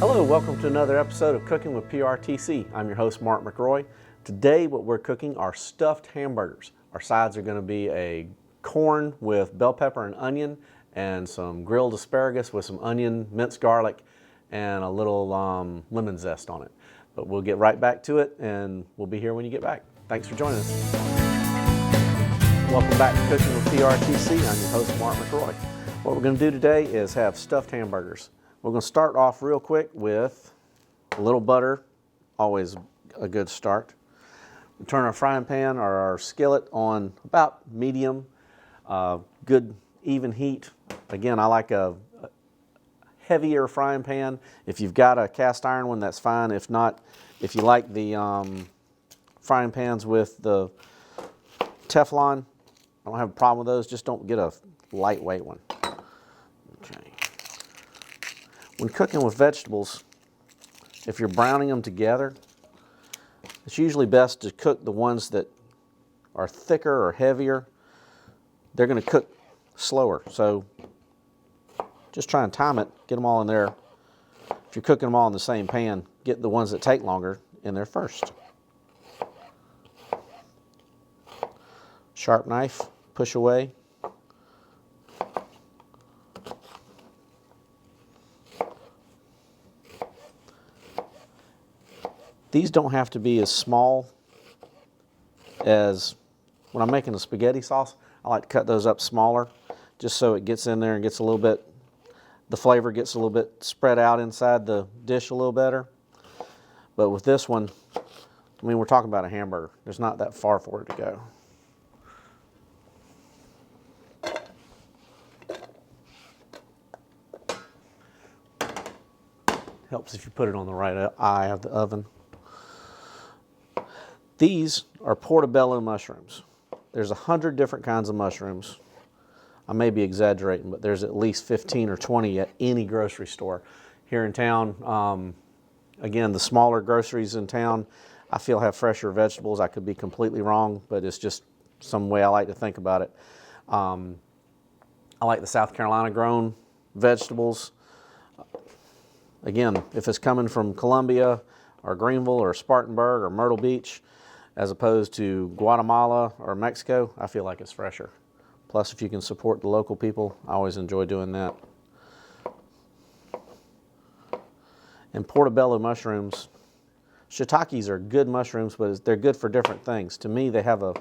Hello, welcome to another episode of Cooking with PRTC. I'm your host, Mark McRoy. Today what we're cooking are stuffed hamburgers. Our sides are going to be a corn with bell pepper and onion and some grilled asparagus with some onion, minced garlic, and a little lemon zest on it. But we'll get right back to it and we'll be here when you get back. Thanks for joining us. Welcome back to Cooking with PRTC. I'm your host, Mark McRoy. What we're going to do today is have stuffed hamburgers. We're going to start off real quick with a little butter, always a good start. We turn our frying pan or our skillet on about medium, good even heat. Again, I like a heavier frying pan. If you've got a cast iron one, that's fine. If not, if you like the frying pans with the Teflon, I don't have a problem with those. Just don't get a lightweight one. Okay. When cooking with vegetables, if you're browning them together, it's usually best to cook the ones that are thicker or heavier. They're going to cook slower, so just try and time it, get them all in there. If you're cooking them all in the same pan, get the ones that take longer in there first. Sharp knife, push away. These don't have to be as small as when I'm making a spaghetti sauce. I like to cut those up smaller just so it gets in there and gets a little bit, the flavor gets a little bit spread out inside the dish a little better. But with this one, I mean, we're talking about a hamburger. There's not that far for it to go. Helps if you put it on the right eye of the oven. These are Portobello mushrooms. There's 100 different kinds of mushrooms. I may be exaggerating, but there's at least 15 or 20 at any grocery store here in town. Again, the smaller groceries in town, I feel have fresher vegetables. I could be completely wrong, but it's just some way I like to think about it. I like the South Carolina grown vegetables. Again, if it's coming from Columbia or Greenville or Spartanburg or Myrtle Beach, as opposed to Guatemala or Mexico, I feel like it's fresher. Plus, if you can support the local people, I always enjoy doing that. And Portobello mushrooms, shiitakes are good mushrooms, but they're good for different things. To me, they have a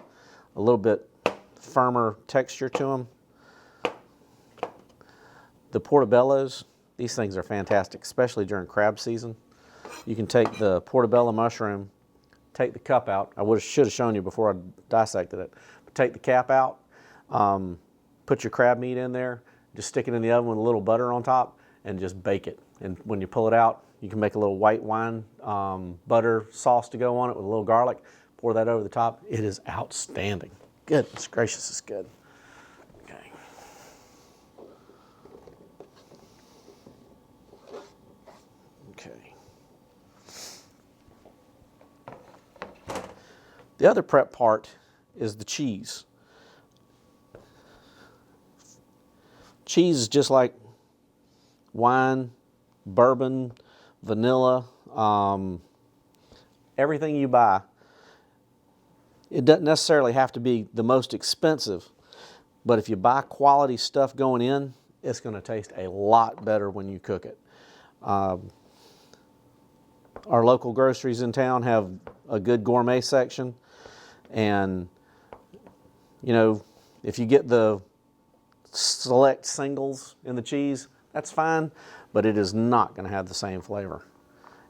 little bit firmer texture to them. The portobellos, these things are fantastic, especially during crab season. You can take the portobello mushroom, take the cup out. I should have shown you before I dissected it. But take the cap out, put your crab meat in there, just stick it in the oven with a little butter on top, and just bake it. And when you pull it out, you can make a little white wine butter sauce to go on it with a little garlic. Pour that over the top. It is outstanding. Goodness gracious, it's good. Okay. Okay. The other prep part is the cheese. Cheese is just like wine, bourbon, vanilla, everything you buy. It doesn't necessarily have to be the most expensive, but if you buy quality stuff going in, it's going to taste a lot better when you cook it. Our local groceries in town have a good gourmet section. And, you know, if you get the select singles in the cheese, that's fine, but it is not going to have the same flavor.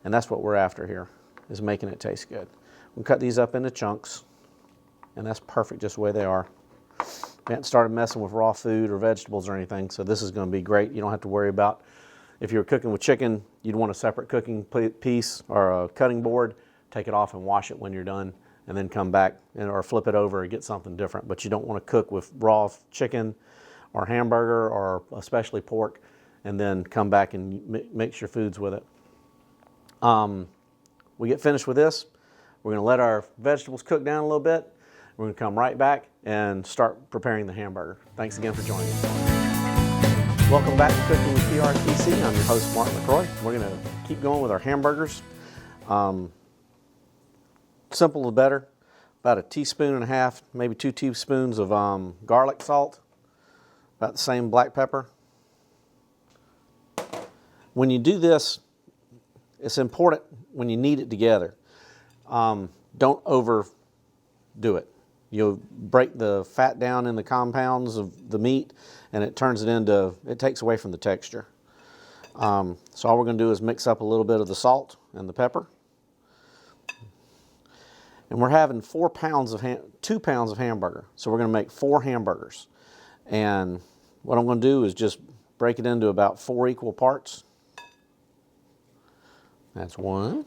And that's what we're after here, is making it taste good. We'll cut these up into chunks, and that's perfect just the way they are. We haven't started messing with raw food or vegetables or anything, so this is going to be great. You don't have to worry about, if you're cooking with chicken, you'd want a separate cooking piece or a cutting board. Take it off and wash it when you're done, and then come back or flip it over and get something different. But you don't want to cook with raw chicken or hamburger or especially pork and then come back and mix your foods with it. We get finished with this. We're going to let our vegetables cook down a little bit. We're going to come right back and start preparing the hamburger. Thanks again for joining us. Welcome back to Cooking with PRTC. I'm your host, Mark McRoy. We're going to keep going with our hamburgers. Simple is better. About a teaspoon and a half, maybe 2 teaspoons of garlic salt. About the same black pepper. When you do this, it's important when you knead it together. Don't overdo it. You'll break the fat down in the compounds of the meat, and it turns it into, it takes away from the texture. So all we're going to do is mix up a little bit of the salt and the pepper. And we're having 2 pounds of hamburger. So we're going to make 4 hamburgers. And what I'm going to do is just break it into about 4 equal parts. That's 1.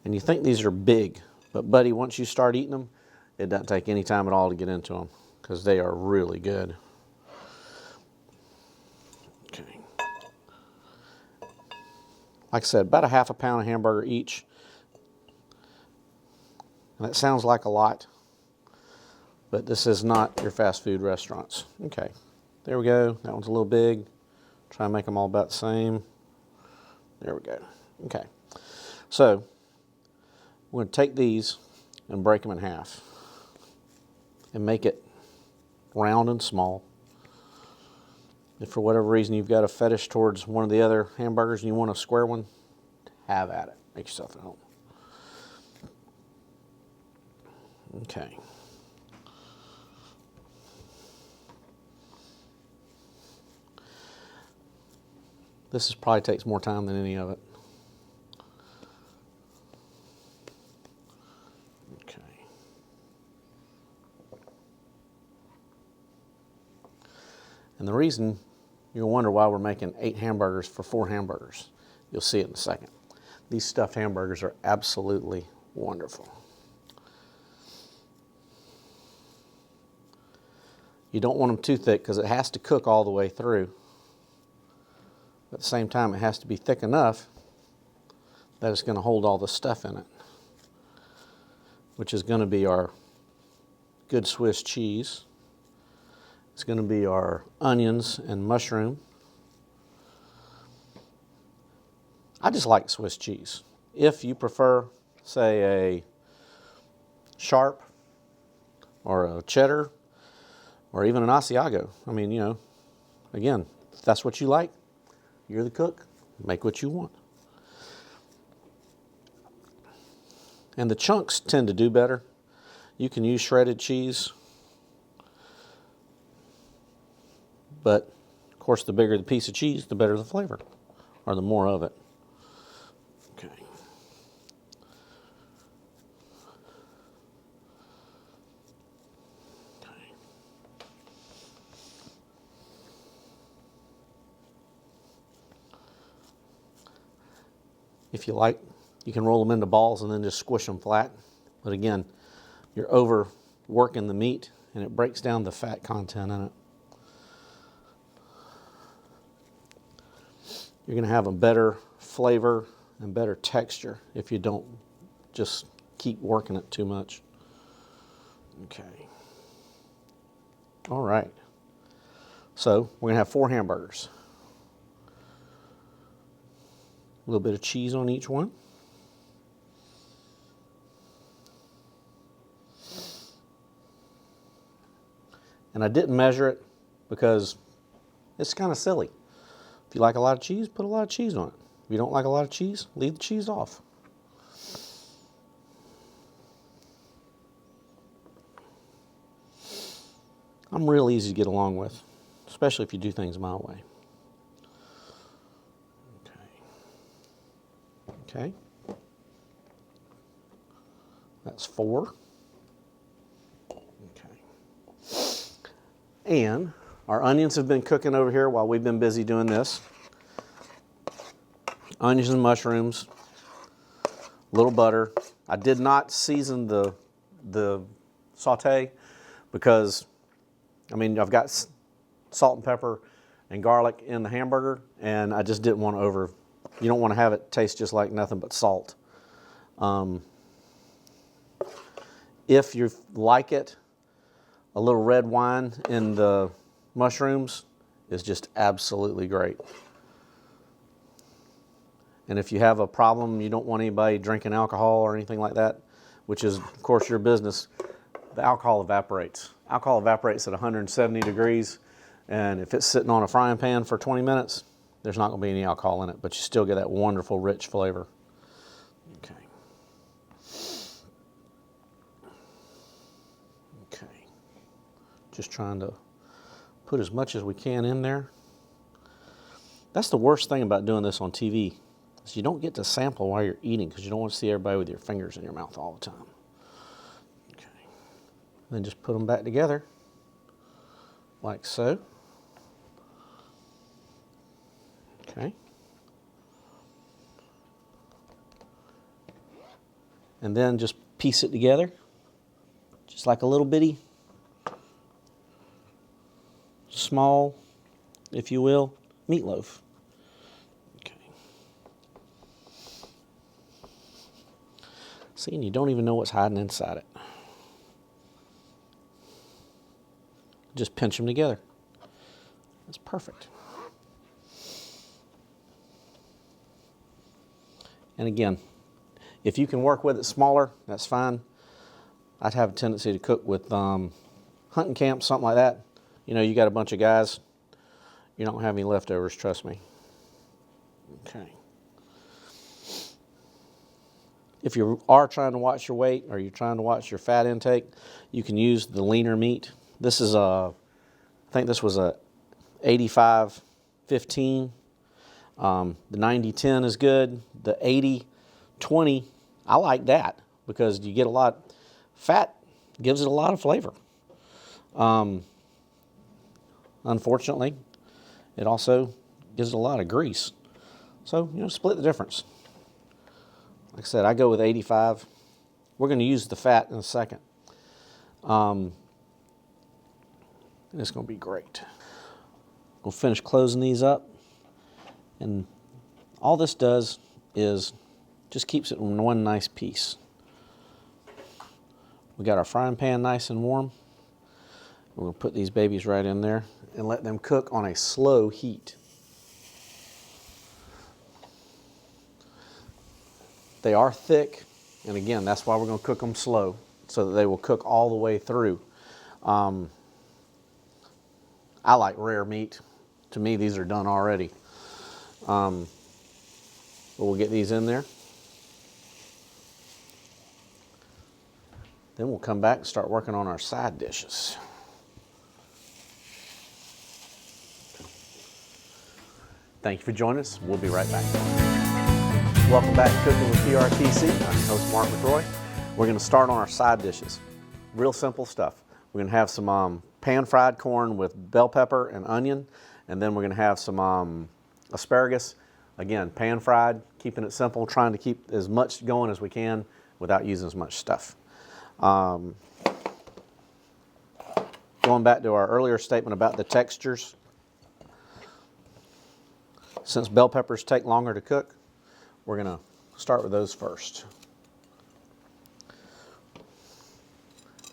And you think these are big, but buddy, once you start eating them, it doesn't take any time at all to get into them because they are really good. Okay. Like I said, about a half a pound of hamburger each. And that sounds like a lot, but this is not your fast food restaurants. Okay, there we go. That one's a little big. Try and make them all about the same. There we go. Okay, so we're going to take these and break them in half and make it round and small. If for whatever reason you've got a fetish towards one of the other hamburgers and you want a square one, have at it. Make yourself at home. Okay. This probably takes more time than any of it. Okay. And the reason you'll wonder why we're making 8 hamburgers for 4 hamburgers. You'll see it in a second. These stuffed hamburgers are absolutely wonderful. You don't want them too thick because it has to cook all the way through. But at the same time, it has to be thick enough that it's going to hold all the stuff in it, which is going to be our good Swiss cheese. It's going to be our onions and mushroom. I just like Swiss cheese. If you prefer, say, a sharp or a cheddar or even an Asiago, I mean, you know, again, if that's what you like, you're the cook, make what you want. And the chunks tend to do better. You can use shredded cheese, but of course the bigger the piece of cheese, the better the flavor, or the more of it. Okay. If you like, you can roll them into balls and then just squish them flat. But again, you're overworking the meat and it breaks down the fat content in it. You're going to have a better flavor and better texture if you don't just keep working it too much. Okay. All right. So we're going to have 4 hamburgers. A little bit of cheese on each one. And I didn't measure it because it's kind of silly. If you like a lot of cheese, put a lot of cheese on it. If you don't like a lot of cheese, leave the cheese off. I'm real easy to get along with, especially if you do things my way. Okay, that's 4. Okay, and our onions have been cooking over here while we've been busy doing this. Onions and mushrooms, a little butter. I did not season the saute because, I mean, I've got salt and pepper and garlic in the hamburger, and I just didn't want to you don't want to have it taste just like nothing but salt. If you like it a little red wine in the mushrooms is just absolutely great. And if you have a problem, you don't want anybody drinking alcohol or anything like that, which is, of course, your business, the alcohol evaporates. Alcohol evaporates at 170 degrees, and if it's sitting on a frying pan for 20 minutes, there's not going to be any alcohol in it, but you still get that wonderful, rich flavor. Okay. Okay. Just trying to put as much as we can in there. That's the worst thing about doing this on TV. So you don't get to sample while you're eating because you don't want to see everybody with your fingers in your mouth all the time. Okay. Then just put them back together like so. Okay. And then just piece it together just like a little bitty, small, if you will, meatloaf. See, and you don't even know what's hiding inside it. Just pinch them together. That's perfect. And again, if you can work with it smaller, that's fine. I'd have a tendency to cook with hunting camp, something like that. You know, you got a bunch of guys, you don't have any leftovers, trust me. Okay. If you are trying to watch your weight or you're trying to watch your fat intake, you can use the leaner meat. This is I think this was a 85-15. The 90-10 is good. The 80-20, I like that because you get a lot. Fat gives it a lot of flavor. Unfortunately, it also gives it a lot of grease. So, you know, split the difference. Like I said, I go with 85. We're going to use the fat in a second. And it's going to be great. We'll finish closing these up. And all this does is just keeps it in one nice piece. We got our frying pan nice and warm. We're going to put these babies right in there and let them cook on a slow heat. They are thick, and again, that's why we're going to cook them slow, so that they will cook all the way through. I like rare meat. To me, these are done already. But we'll get these in there. Then we'll come back and start working on our side dishes. Thank you for joining us. We'll be right back. Welcome back to Cooking with PRTC. I'm your host, Mark McRoy. We're going to start on our side dishes. Real simple stuff. We're going to have some pan-fried corn with bell pepper and onion, and then we're going to have some asparagus. Again, pan-fried, keeping it simple, trying to keep as much going as we can without using as much stuff. Going back to our earlier statement about the textures, since bell peppers take longer to cook, we're going to start with those first.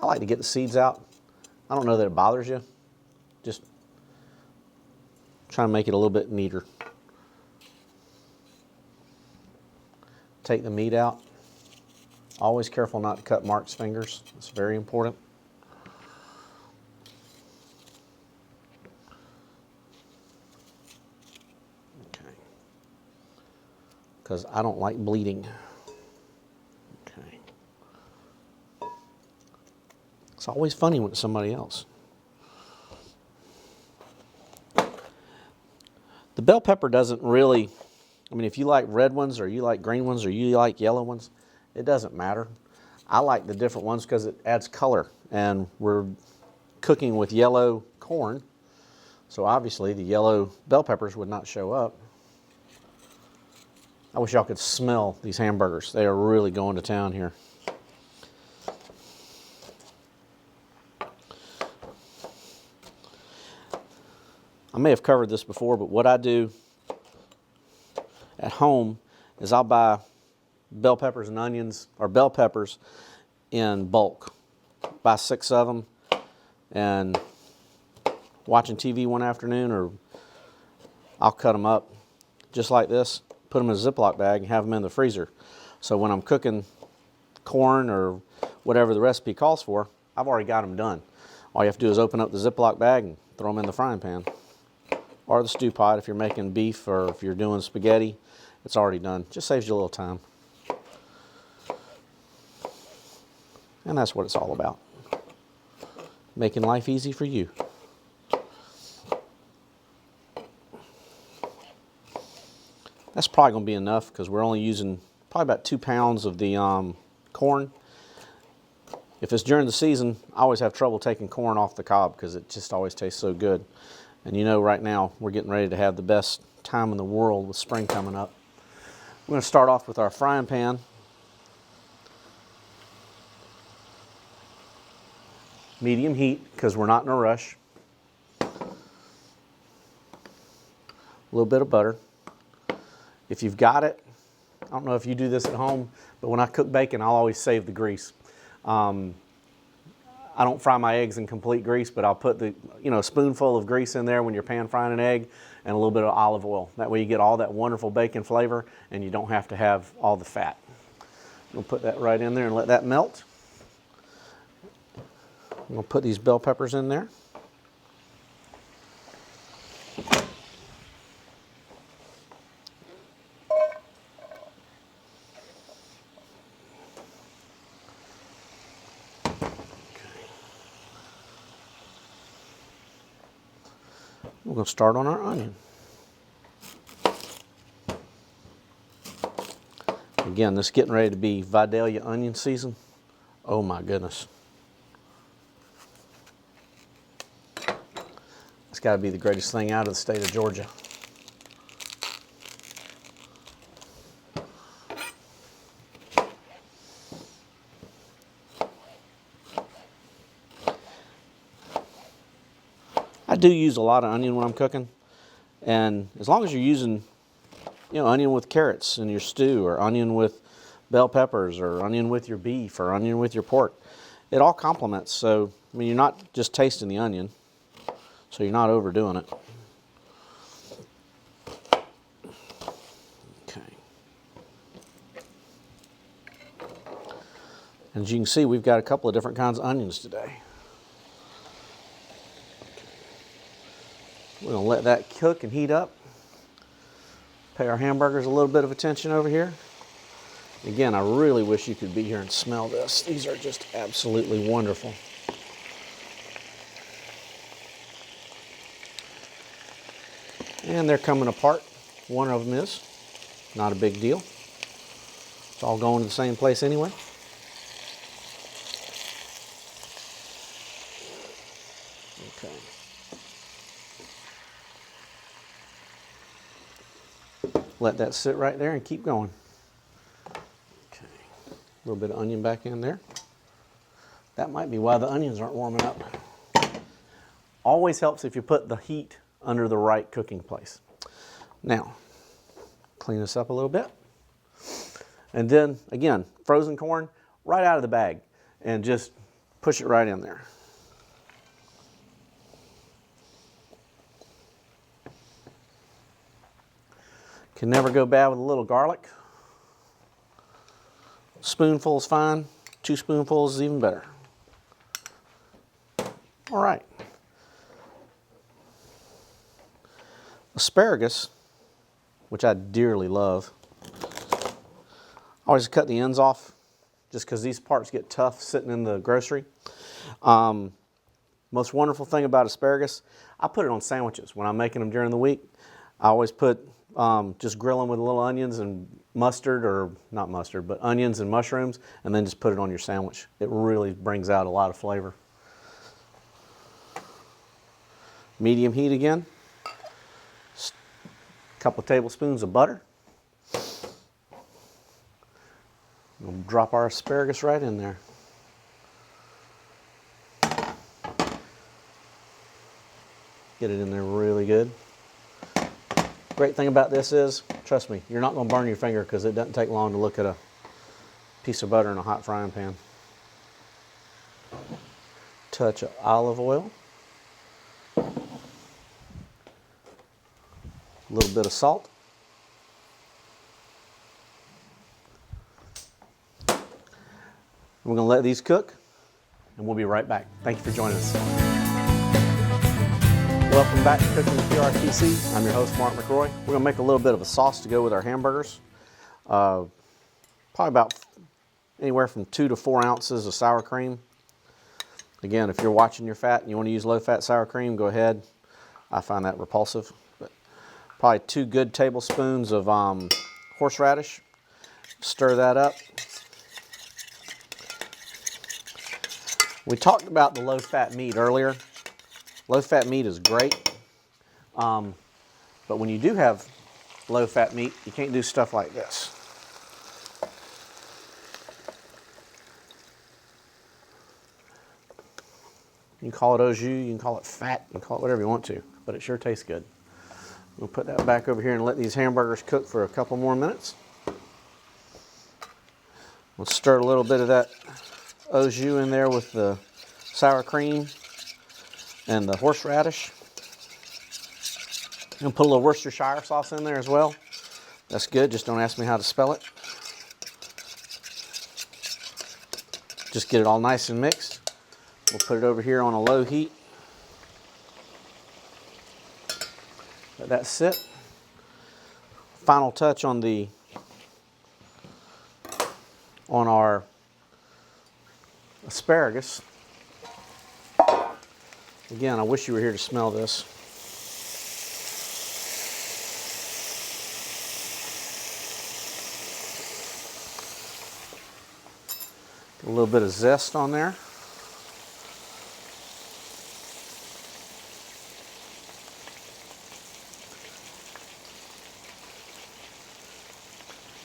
I like to get the seeds out. I don't know that it bothers you. Just try and make it a little bit neater. Take the meat out. Always careful not to cut Mark's fingers. It's very important. Because I don't like bleeding. Okay. It's always funny when it's somebody else. The bell pepper doesn't really, I mean, if you like red ones or you like green ones or you like yellow ones, it doesn't matter. I like the different ones because it adds color, and we're cooking with yellow corn, so obviously the yellow bell peppers would not show up. I wish y'all could smell these hamburgers. They are really going to town here. I may have covered this before, but what I do at home is I'll buy bell peppers and onions, or bell peppers in bulk. Buy 6 of them, and watching TV one afternoon, or I'll cut them up just like this, put them in a Ziploc bag, and have them in the freezer. So when I'm cooking corn or whatever the recipe calls for, I've already got them done. All you have to do is open up the Ziploc bag and throw them in the frying pan. Or the stew pot if you're making beef, or if you're doing spaghetti, it's already done. Just saves you a little time. And that's what it's all about. Making life easy for you. That's probably going to be enough because we're only using probably about 2 pounds of the corn. If it's during the season, I always have trouble taking corn off the cob because it just always tastes so good. And you know, right now we're getting ready to have the best time in the world with spring coming up. We're going to start off with our frying pan. Medium heat because we're not in a rush. A little bit of butter. If you've got it, I don't know if you do this at home, but when I cook bacon, I'll always save the grease. I don't fry my eggs in complete grease, but I'll put a spoonful of grease in there when you're pan frying an egg, and a little bit of olive oil. That way you get all that wonderful bacon flavor and you don't have to have all the fat. We'll put that right in there and let that melt. I'm going to put these bell peppers in there. We're going to start on our onion. Again, this is getting ready to be Vidalia onion season. Oh my goodness. It's got to be the greatest thing out of the state of Georgia. I do use a lot of onion when I'm cooking, and as long as you're using, onion with carrots in your stew, or onion with bell peppers, or onion with your beef, or onion with your pork, it all complements. So, I mean, you're not just tasting the onion, so you're not overdoing it. Okay. And as you can see, we've got a couple of different kinds of onions today. We're going to let that cook and heat up. Pay our hamburgers a little bit of attention over here. Again, I really wish you could be here and smell this. These are just absolutely wonderful. And they're coming apart. One of them is. Not a big deal. It's all going to the same place anyway. Okay. Let that sit right there and keep going. Okay. A little bit of onion back in there. That might be why the onions aren't warming up. Always helps if you put the heat under the right cooking place. Now, clean this up a little bit. And then, again, frozen corn right out of the bag and just push it right in there. Can never go bad with a little garlic. Spoonful's fine. 2 spoonfuls is even better. All right. Asparagus, which I dearly love. I always cut the ends off just because these parts get tough sitting in the grocery. Most wonderful thing about asparagus, I put it on sandwiches when I'm making them during the week. I always put just grill them with little onions and mustard, or not mustard, but onions and mushrooms, and then just put it on your sandwich. It really brings out a lot of flavor. Medium heat again. A couple of tablespoons of butter. We'll drop our asparagus right in there. Get it in there really good. Great thing about this is, trust me, you're not going to burn your finger because it doesn't take long to look at a piece of butter in a hot frying pan. touch of olive oil, a little bit of salt. We're going to let these cook, and we'll be right back. Thank you for joining us. Welcome back to Cooking with PRTC. I'm your host, Mark McRoy. We're going to make a little bit of a sauce to go with our hamburgers. Probably about anywhere from 2 to 4 ounces of sour cream. Again, if you're watching your fat and you want to use low-fat sour cream, go ahead. I find that repulsive. But probably 2 good tablespoons of horseradish. Stir that up. We talked about the low-fat meat earlier. Low-fat meat is great, but when you do have low-fat meat, you can't do stuff like this. You can call it au jus, you can call it fat, you can call it whatever you want to, but it sure tastes good. We'll put that back over here and let these hamburgers cook for a couple more minutes. We'll stir a little bit of that au jus in there with the sour cream and the horseradish. And put a little Worcestershire sauce in there as well. That's good, just don't ask me how to spell it. Just get it all nice and mixed. We'll put it over here on a low heat. Let that sit. Final touch on our asparagus. Again, I wish you were here to smell this. A little bit of zest on there.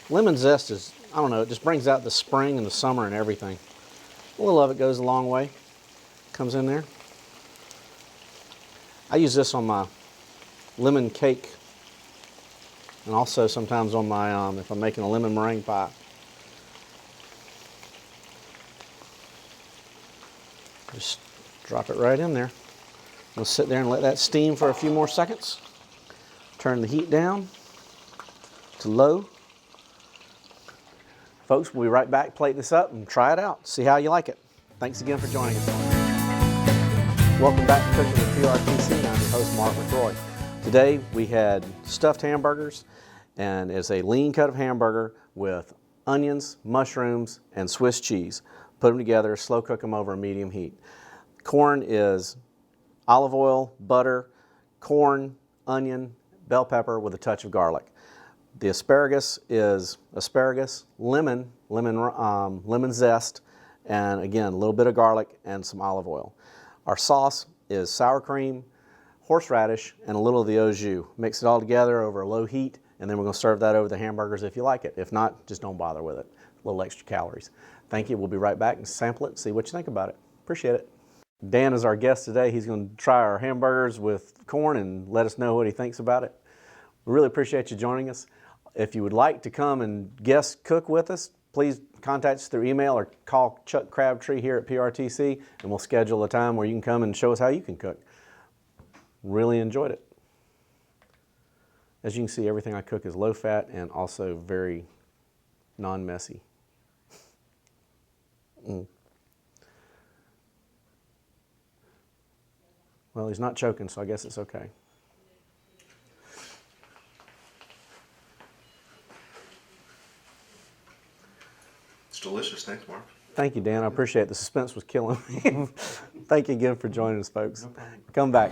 Lemon zest is, I don't know, it just brings out the spring and the summer and everything. A little of it goes a long way. Comes in there. I use this on my lemon cake and also sometimes on my, if I'm making a lemon meringue pie. Just drop it right in there. We'll sit there and let that steam for a few more seconds. Turn the heat down to low. Folks, we'll be right back, plate this up and try it out. See how you like it. Thanks again for joining us. Welcome back to Cooking with PRTC. I'm your host, Mark McRoy. Today we had stuffed hamburgers, and it's a lean cut of hamburger with onions, mushrooms, and Swiss cheese. Put them together, slow cook them over a medium heat. Corn is olive oil, butter, corn, onion, bell pepper with a touch of garlic. The asparagus is asparagus, lemon zest, and again, a little bit of garlic and some olive oil. Our sauce is sour cream, horseradish, and a little of the au jus. Mix it all together over a low heat, and then we're going to serve that over the hamburgers if you like it. If not, just don't bother with it. A little extra calories. Thank you. We'll be right back and sample it and see what you think about it. Appreciate it. Dan is our guest today. He's going to try our hamburgers with corn and let us know what he thinks about it. We really appreciate you joining us. If you would like to come and guest cook with us, please contact us through email or call Chuck Crabtree here at PRTC, and we'll schedule a time where you can come and show us how you can cook. Really enjoyed it. As you can see, everything I cook is low fat and also very non-messy. Well, he's not choking, so I guess it's okay. It's delicious. Thanks, Mark. Thank you, Dan. I appreciate it. The suspense was killing me. Thank you again for joining us, folks. No problem. Come back.